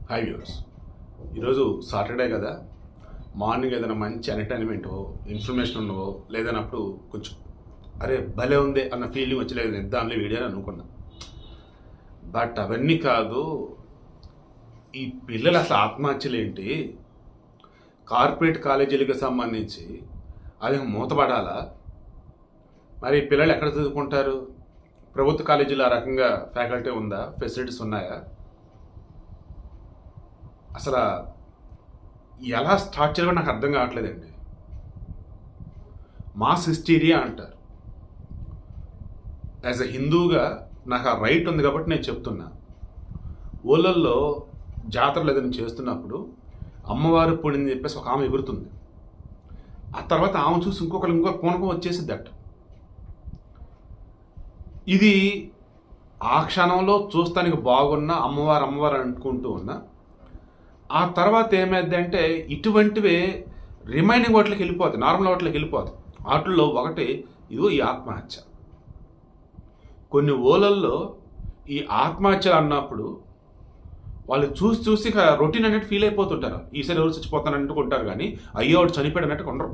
High viewers, ఈరోజు Saturday కదా. Morning ఏదైనా మంచి ఎంటర్టైన్మెంట్ ఇన్ఫర్మేషన్ ఉన్నవో లేదన్నప్పుడు కొంచెం అరే భలే ఉంది అన్న ఫీలింగ్ వచ్చలేదు దానిలో వీడియో అనుకున్నా. బట్ అవన్నీ కాదు, ఈ పిల్లలు అసలు ఆత్మహత్యలు ఏంటి, కార్పొరేట్ కాలేజీలకు సంబంధించి అది మూతపడాలా? మరి పిల్లలు ఎక్కడ చదువుకుంటారు? ప్రభుత్వ కాలేజీలో ఆ రకంగా ఫ్యాకల్టీ ఉందా, ఫెసిలిటీస్ ఉన్నాయా? అసలు ఎలా స్టార్ట్ చేయాలో నాకు అర్థం కావట్లేదండి. మాస్ హిస్టీరియా అంటారు. యాజ్ అ హిందూగా నాకు ఆ రైట్ ఉంది కాబట్టి నేను చెప్తున్నా. ఊళ్ళల్లో జాతరలు ఏదైనా చేస్తున్నప్పుడు అమ్మవారు పొడిందని చెప్పేసి ఒక ఆమె ఎగురుతుంది. ఆ తర్వాత ఆమె చూసి ఇంకొక పూనకం వచ్చేసిద్దట. ఇది ఆ క్షణంలో చూస్తానికి బాగున్న అమ్మవారు అనుకుంటూ ఉన్నా. ఆ తర్వాత ఏమైందంటే ఇటువంటివే రిమైనింగ్ వాటికి వెళ్ళిపోతాయి, నార్మల్ వాటికి వెళ్ళిపోతాయి. వాటిల్లో ఒకటి ఇదిగో ఈ ఆత్మహత్య. కొన్ని ఊళ్ళల్లో ఈ ఆత్మహత్యలు అన్నప్పుడు వాళ్ళు చూసి రొటీన్ అన్నట్టు ఫీల్ అయిపోతుంటారు. ఈసారి ఎవరు చచ్చిపోతాను అనుకుంటారు, కానీ అయ్యో వాడు చనిపోయాడు అన్నట్టు ఉండరు.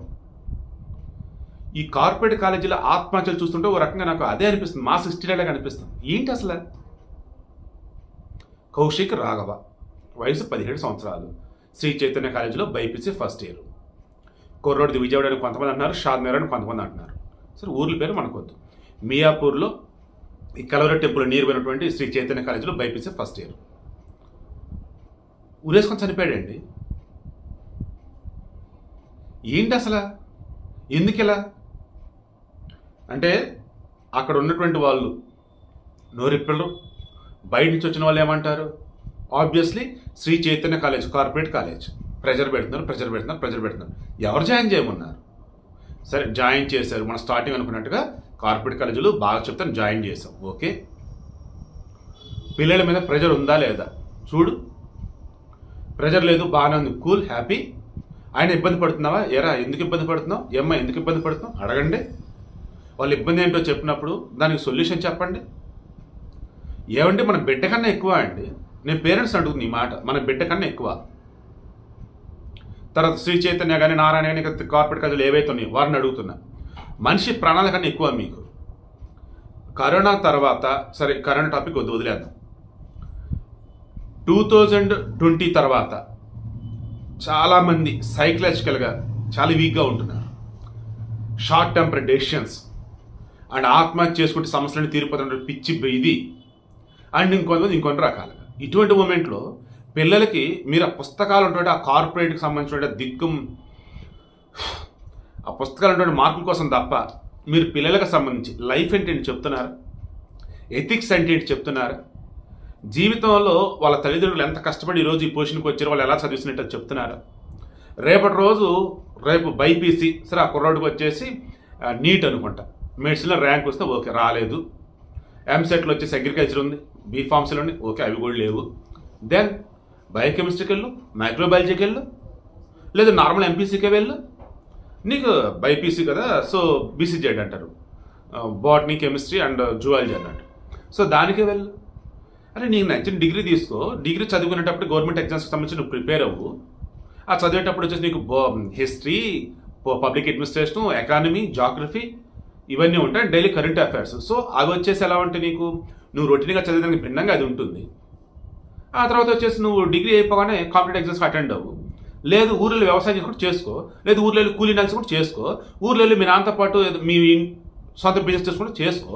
ఈ కార్పొరేట్ కాలేజీలో ఆత్మహత్యలు చూస్తుంటే ఓ రకంగా నాకు అదే అనిపిస్తుంది, మాస్ హిస్టరీలాగా అనిపిస్తుంది. ఏంటి అసలు? కౌశిక్ రాఘవ, వయసు 17 సంవత్సరాలు, శ్రీ చైతన్య కాలేజీలో బైపీసీ ఫస్ట్ ఇయర్. కొర్రోడిది విజయవాడ అని కొంతమంది అంటున్నారు, షాద్నగర్ అని కొంతమంది అంటున్నారు. సరే, ఊర్ల పేరు మనకొద్దు. మియాపూర్లో ఈ కలవర టెంపుల్ నియర్ పోయినటువంటి శ్రీ చైతన్య కాలేజీలో బైపీసీ ఫస్ట్ ఇయర్. ఊరేసుకొని చనిపోయాడండి. ఏంటి అసలు? ఎందుకు ఇలా అంటే అక్కడ ఉన్నటువంటి వాళ్ళు నోరిప్పలు, బయట నుంచి వచ్చిన వాళ్ళు ఏమంటారు? Obviously Sri Chaitanya college corporate college, pressure పెడుతున్నారు. ఎవరు జాయిన్ చేయమన్నారు? సరే, జాయిన్ చేశారు. మనం స్టార్టింగ్ అనుకున్నట్టుగా కార్పొరేట్ కాలేజీలు బాగా చెప్తాను, జాయిన్ చేసాం. ఓకే, పిల్లల మీద ప్రెజర్ ఉందా లేదా చూడు. ప్రెజర్ లేదు, బాగానే ఉంది, కూల్, హ్యాపీ. ఆయన ఇబ్బంది పడుతున్నావా? ఎరా ఎందుకు ఇబ్బంది పడుతున్నావు? ఏమ్మా ఎందుకు ఇబ్బంది పడుతున్నావు అడగండి. వాళ్ళ ఇబ్బంది ఏంటో చెప్పినప్పుడు దానికి సొల్యూషన్ చెప్పండి. ఏమంటే మన బిడ్డ కన్నా ఎక్కువ అండి. నేను పేరెంట్స్ అడుగుతున్నా ఈ మాట, మన బిడ్డ కన్నా ఎక్కువ. తర్వాత శ్రీ చైతన్య కానీ నారాయణ కానీ కార్పొరేట్ కాలేజీలు ఏవైతే ఉన్నాయో వారిని అడుగుతున్నా. మనిషి ప్రాణాల కన్నా ఎక్కువ మీకు. కరోనా తర్వాత, సరే కరోనా టాపిక్ వదిలేద్దాం. 2020 తర్వాత చాలామంది సైకలాజికల్గా చాలా వీక్గా ఉంటున్నారు. షార్ట్ టెంపర్ డెసిషన్స్ అండ్ ఆత్మహత్య చేసుకుంటే సమస్యలను తీరిపోతున్న పిచ్చి ఇది అండ్ ఇంకొన్ని రకాలుగా. ఇటువంటి మూమెంట్లో పిల్లలకి మీరు ఆ పుస్తకాలు ఉన్నటువంటి ఆ కార్పొరేట్కి సంబంధించిన ఆ పుస్తకాలు ఉన్నటువంటి మార్కుల కోసం తప్ప మీరు పిల్లలకు సంబంధించి లైఫ్ ఏంటి చెప్తున్నారా? ఎథిక్స్ అంటే ఏంటి చెప్తున్నారా? జీవితంలో వాళ్ళ తల్లిదండ్రులు ఎంత కష్టపడి ఈరోజు ఈ పొజిషన్కి వచ్చారో, వాళ్ళు ఎలా చదివిస్తున్నట్టు చెప్తున్నారా? రేపు బైపీసీ, సరే ఆ కుర్రాడికి వచ్చేసి నీట్ అనుకుంటా, మెడిసిన్లో ర్యాంక్ వస్తే ఓకే, రాలేదు. ఎంసెట్లో వచ్చేసి అగ్రికల్చర్ ఉంది, బీఫార్మసీలో ఉంది, ఓకే అవి కూడా లేవు. దెన్ బయోకెమిస్ట్రీకి వెళ్ళు, మైక్రోబయాలజీకి వెళ్ళు, లేదా నార్మల్ ఎంపీసీకే వెళ్ళు. నీకు బైపీసీ కదా, సో బీసీజెడ్ అంటారు, బాటనీ, కెమిస్ట్రీ అండ్ జువాలజీ అన్నట్టు. సో దానికే వెళ్ళు. అరే నీకు నచ్చిన డిగ్రీ తీసుకో. డిగ్రీ చదువుకునేటప్పుడు గవర్నమెంట్ ఎగ్జామ్స్కి సంబంధించి నువ్వు ప్రిపేర్ అవ్వు. ఆ చదివేటప్పుడు వచ్చేసి నీకు history, public administration, economy, geography ఇవన్నీ ఉంటాయి, డైలీ కరెంట్ అఫైర్స్. సో అవి వచ్చేసి ఎలా ఉంటే నీకు నువ్వు రొటీన్గా చదివేదానికి భిన్నంగా అది ఉంటుంది. ఆ తర్వాత వచ్చేసి నువ్వు డిగ్రీ అయిపోగానే కాంపిటేటివ్ ఎగ్జామ్స్కి అటెండ్ అవ్వు. లేదు ఊర్లో వ్యవసాయం కూడా చేసుకో, లేదు ఊర్లో వెళ్ళి కూలీ నాల్సి కూడా చేసుకో, ఊర్లో వెళ్ళి మీ నాన్నతో పాటు మీ సొంత బిజినెస్ చేసుకుంటూ చేసుకో.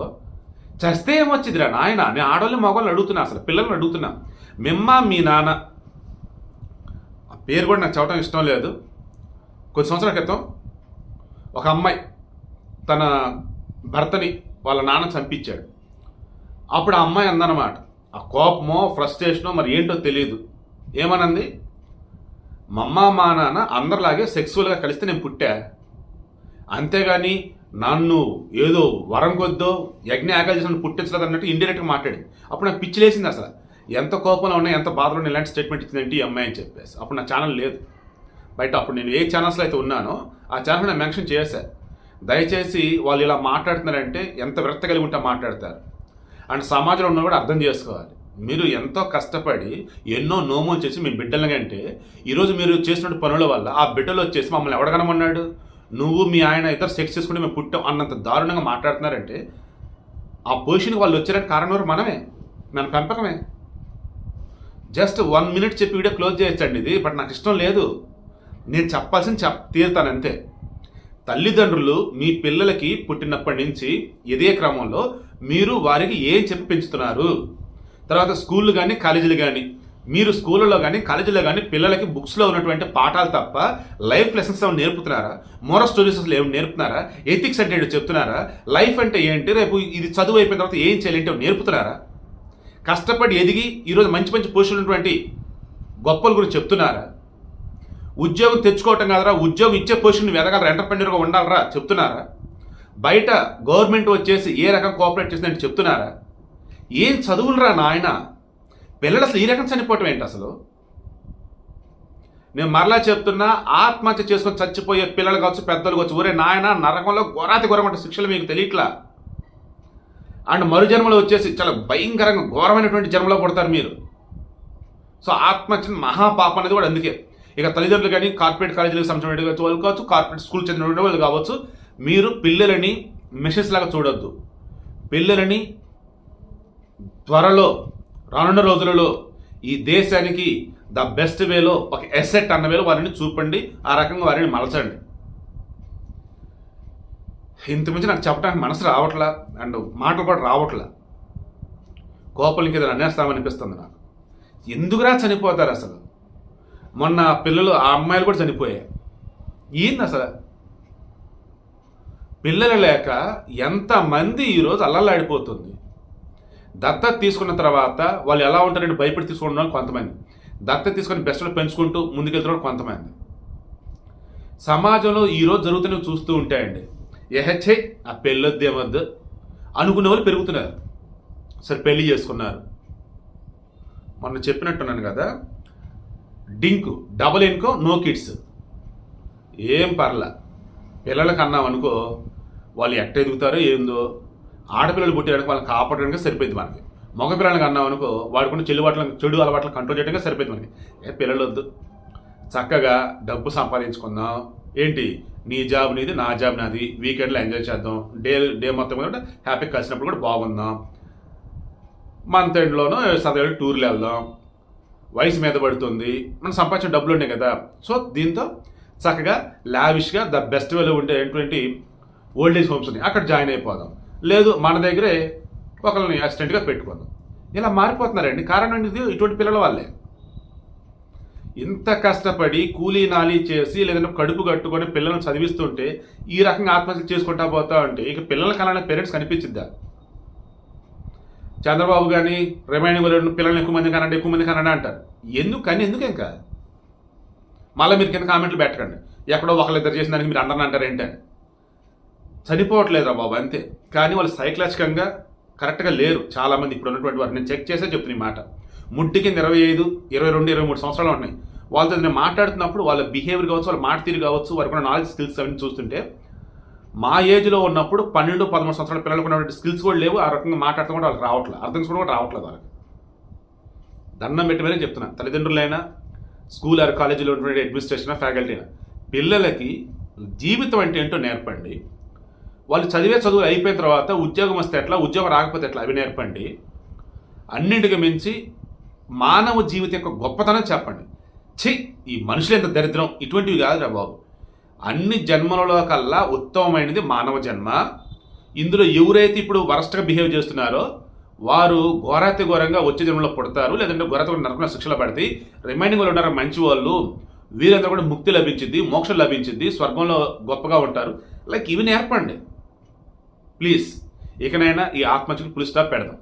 చస్తే ఏమొచ్చిందిరా నాయన? నేను ఆడవాళ్ళని మగవాళ్ళని అడుగుతున్నా, అసలు పిల్లల్ని అడుగుతున్నా. మీ నాన్న ఆ పేరు కూడా నాకు చెప్పడం ఇష్టం లేదు. కొద్ది సంవత్సరాల క్రితం ఒక అమ్మాయి తన భర్తని వాళ్ళ నాన్న చంపించాడు. అప్పుడు ఆ అమ్మాయి అందనమాట, ఆ కోపమో ఫ్రస్ట్రేషనో మరి ఏంటో తెలియదు, ఏమనంది? మా నాన్న అందరిలాగే సెక్సువల్గా కలిస్తే నేను పుట్టా, అంతేగాని నన్ను ఏదో వరం కొద్దో యజ్ఞ యాగాలు చేసిన పుట్టించలేదు అన్నట్టు ఇండైరెక్ట్గా మాట్లాడింది. అప్పుడు నాకు పిచ్చి లేసింది. అసలు ఎంత కోపంలో ఉన్నా, ఎంత బాధలో ఉన్నా ఇలాంటి స్టేట్మెంట్ ఇచ్చిందంటే ఈ అమ్మాయి అని చెప్పేసి. అప్పుడు నా ఛానల్ లేదు బయట. అప్పుడు నేను ఏ ఛానల్స్లో అయితే ఉన్నానో ఆ ఛానల్ నేను మెన్షన్ చేశాను. దయచేసి వాళ్ళు ఇలా మాట్లాడుతున్నారంటే ఎంత విరక్తి కలిగి ఉంటే మాట్లాడతారు. అండ్ సమాజంలో ఉన్న కూడా అర్థం చేసుకోవాలి. మీరు ఎంతో కష్టపడి ఎన్నో నోములు చేసి మీ బిడ్డల కంటే ఈరోజు మీరు చేసిన పనుల వల్ల ఆ బిడ్డలు వచ్చేసి మమ్మల్ని ఎవడగనమన్నాడు, నువ్వు మీ ఆయన ఇతర సెక్స్ చేసుకుంటే మేము పుట్టాం అన్నంత దారుణంగా మాట్లాడుతున్నారంటే ఆ పొజిషన్కి వాళ్ళు వచ్చారని కారణం ఎవరు? మనమే, మన పెంపకమే. జస్ట్ 1 minute చెప్పి వీడియో క్లోజ్ చేయొచ్చండి ఇది, బట్ నాకు ఇష్టం లేదు. నేను చెప్పాల్సింది తీరుతాను అంతే. తల్లిదండ్రులు మీ పిల్లలకి పుట్టినప్పటి నుంచి ఎదే క్రమంలో మీరు వారికి ఏం చెప్పి పెంచుతున్నారు? తర్వాత స్కూళ్ళు కానీ కాలేజీలు కానీ, మీరు స్కూళ్ళలో కానీ కాలేజీలో కానీ పిల్లలకి బుక్స్లో ఉన్నటువంటి పాఠాలు తప్ప లైఫ్ లెసన్స్ ఏమైనా నేర్పుతున్నారా? మోరల్ స్టోరీస్ అసలు ఏమి నేర్పుతున్నారా? ఎథిక్స్ అంటే ఏంటో చెప్తున్నారా? లైఫ్ అంటే ఏంటి, రేపు ఇది చదువు అయిపోయిన తర్వాత ఏం చేయాలి ఏంటో నేర్పుతున్నారా? కష్టపడి ఎదిగి ఈరోజు మంచి మంచి పొజిషన్ ఉన్నటువంటి గొప్పల గురించి చెప్తున్నారా? ఉద్యోగం తెచ్చుకోవటం కాదరా, ఉద్యోగం ఇచ్చే పొజిషన్ ఎదగలరా, ఎంటర్ప్రెన్యూర్గా ఉండాలరా చెప్తున్నారా? బయట గవర్నమెంట్ వచ్చేసి ఏ రకం కోఆపరేట్ చేసిందంటే చెప్తున్నారా? ఏం చదువులరా నాయన, పిల్లలు అసలు ఈ రకం చనిపోవటం ఏంటి అసలు? నేను మరలా చెప్తున్నా, ఆత్మహత్య చేసుకొని చచ్చిపోయే పిల్లలు కావచ్చు, పెద్దలు కావచ్చు, ఊరే నాయన నరకంలో ఘోరమైన శిక్షలు మీకు తెలియట్లా. అండ్ మరు జన్మలో వచ్చేసి చాలా భయంకరంగా ఘోరమైనటువంటి జన్మలో పడతారు మీరు. సో ఆత్మహత్య మహాపాపం అనేది కూడా అందుకే. ఇక తల్లిదండ్రులు కానీ కార్పొరేట్ కాలేజీలకు సంబంధించిన వాళ్ళు కావచ్చు, కార్పొరేట్ స్కూల్ చెందిన వాళ్ళు కావచ్చు, మీరు పిల్లలని మెషిన్స్ లాగా చూడొద్దు. పిల్లలని త్వరలో రానున్న రోజులలో ఈ దేశానికి ద బెస్ట్ వేలో ఒక ఎసెట్ అన్న వేలో వారిని చూపండి, ఆ రకంగా వారిని మలచండి. ఇంతకుమించి నాకు చెప్పడానికి మనసు రావట్లా, అండ్ మాటలు కూడా రావట్లా. కోపలకి ఏదైనా అనేస్తామనిపిస్తుంది నాకు. ఎందుకురా చనిపోతారు అసలు? మొన్న పిల్లలు, ఆ అమ్మాయిలు కూడా చనిపోయాయి. ఏంది అసలు? పిల్లలు లేక ఎంతమంది ఈరోజు అల్లల్లాడిపోతుంది. దత్తత తీసుకున్న తర్వాత వాళ్ళు ఎలా ఉంటారంటే భయపడి తీసుకున్న వాళ్ళు కొంతమంది, దత్తత తీసుకొని బెస్ట్లో పెంచుకుంటూ ముందుకెళ్తున్న కొంతమంది. సమాజంలో ఈరోజు జరుగుతున్నవి చూస్తూ ఉంటాయండి. ఏహెచ్ఐ ఆ పెళ్ళొద్దేమొద్దు అనుకునే వాళ్ళు పెరుగుతున్నారు. సరే పెళ్లి చేసుకున్నారు, మొన్న చెప్పినట్టున్నాను కదా, Dinku double income no kids, ఏం పర్లా. పిల్లలకి అన్నాం అనుకో, వాళ్ళు ఎట్ట ఎదుగుతారో ఏందో. ఆడపిల్లలు పుట్టేయడానికి వాళ్ళని కాపాడడానికి సరిపోయింది మనకి. మగపిల్లలకి అన్నాం అనుకో, వాడుకున్న చెడు అలవాట్లను కంట్రోల్ చేయడానికి సరిపోయింది మనకి. పిల్లలు వద్దు, చక్కగా డబ్బు సంపాదించుకుందాం. ఏంటి, నీ జాబ్ నీది, నా జాబ్ నాది, వీకెండ్లో ఎంజాయ్ చేద్దాం, డే మొత్తం కూడా హ్యాపీగా కలిసినప్పుడు కూడా బాగుందాం, మంత్ ఎండ్లోనూ సదరు టూర్లు వెళ్దాం. వయసు మీద పడుతుంది, మనం సంపాదించిన డబ్బులు ఉన్నాయి కదా. సో దీంతో చక్కగా లావిష్గా ద బెస్ట్ వేలో ఉండే ఏంటంటే ఓల్డేజ్ హోమ్స్ ఉన్నాయి, అక్కడ జాయిన్ అయిపోదాం. లేదు మన దగ్గరే ఒకరిని అసిస్టెంట్గా పెట్టుకుందాం. ఇలా మారిపోతున్నారండి. కారణం ఇది ఇటువంటి పిల్లల వాళ్ళే. ఇంత కష్టపడి కూలీ నాలీ చేసి లేదంటే కడుపు కట్టుకొని పిల్లలను చదివిస్తుంటే ఈ రకంగా ఆత్మహత్య చేసుకుంటా పోతా ఉంటే ఇక పిల్లల కన్నా పేరెంట్స్ కనిపించిద్దా? చంద్రబాబు కానీ రిమైనింగ్ పిల్లల్ని ఎక్కువ మంది కనండి అంటారు. ఎందుకు ఇంకా మళ్ళీ మీరు కింద కామెంట్లు పెట్టకండి, ఎక్కడో ఒకళ్ళిద్దరు చేసిన దానికి మీరు అందరిని అంటారు ఏంటని. చనిపోవట్లేదురా బాబు అంతే. కానీ వాళ్ళు సైకలాజికంగా కరెక్ట్గా లేరు చాలామంది ఇప్పుడు ఉన్నటువంటి వారు. నేను చెక్ చేసే చెప్తున్న ఈ మాట. ముడ్డి కింద 25, 22, 23 సంవత్సరాలు ఉన్నాయి. వాళ్ళతో నేను మాట్లాడుతున్నప్పుడు వాళ్ళ బిహేవియర్ కావచ్చు, వాళ్ళ మాట తీరు కావచ్చు, వారికి ఉన్న నాలెడ్జ్ స్కిల్స్ అవన్నీ చూస్తుంటే మా ఏజ్లో ఉన్నప్పుడు 12, 13 సంవత్సరాల పిల్లలకు ఉన్నటువంటి స్కిల్స్ కూడా లేవు. ఆ రకంగా మాట్లాడుతూ కూడా వాళ్ళకి రావట్లేదు, అర్థం చేసుకోవడం కూడా రావట్లేదు వాళ్ళకి. దండం పెట్టి మరీ చెప్తున్నా, తల్లిదండ్రులైనా స్కూల్ ఆర్ కాలేజీలో ఉన్నటువంటి అడ్మినిస్ట్రేషన్ ఫ్యాకల్టీ అయినా పిల్లలకి జీవితం అంటే ఏంటో నేర్పండి. వాళ్ళు చదివే చదువు అయిపోయిన తర్వాత ఉద్యోగం వస్తే ఎట్లా, ఉద్యోగం రాకపోతే ఎట్లా, అవి నేర్పండి. అన్నింటికి మించి మానవ జీవితం యొక్క గొప్పతనం చెప్పండి. ఈ మనుషులు ఎంత దరిద్రం, ఇటువంటివి కాదురా బాబు. అన్ని జన్మలలో కల్లా ఉత్తమమైనది మానవ జన్మ. ఇందులో ఎవరైతే ఇప్పుడు వరస్ట్గా బిహేవ్ చేస్తున్నారో వారు ఘోరంగా వచ్చే జన్మలో పుడతారు, లేదంటే ఘోరత నరకన శిక్షలో పడితే రిమైనింగ్ వాళ్ళు ఉన్నారు మంచి వాళ్ళు, వీరందరూ కూడా ముక్తి లభించింది, మోక్షం లభించింది, స్వర్గంలో గొప్పగా ఉంటారు. లైక్ ఇవి నేర్పండి ప్లీజ్. ఇకనైనా ఈ ఆత్మహత్యకు ఫుల్ స్టాప్ పెడదాం.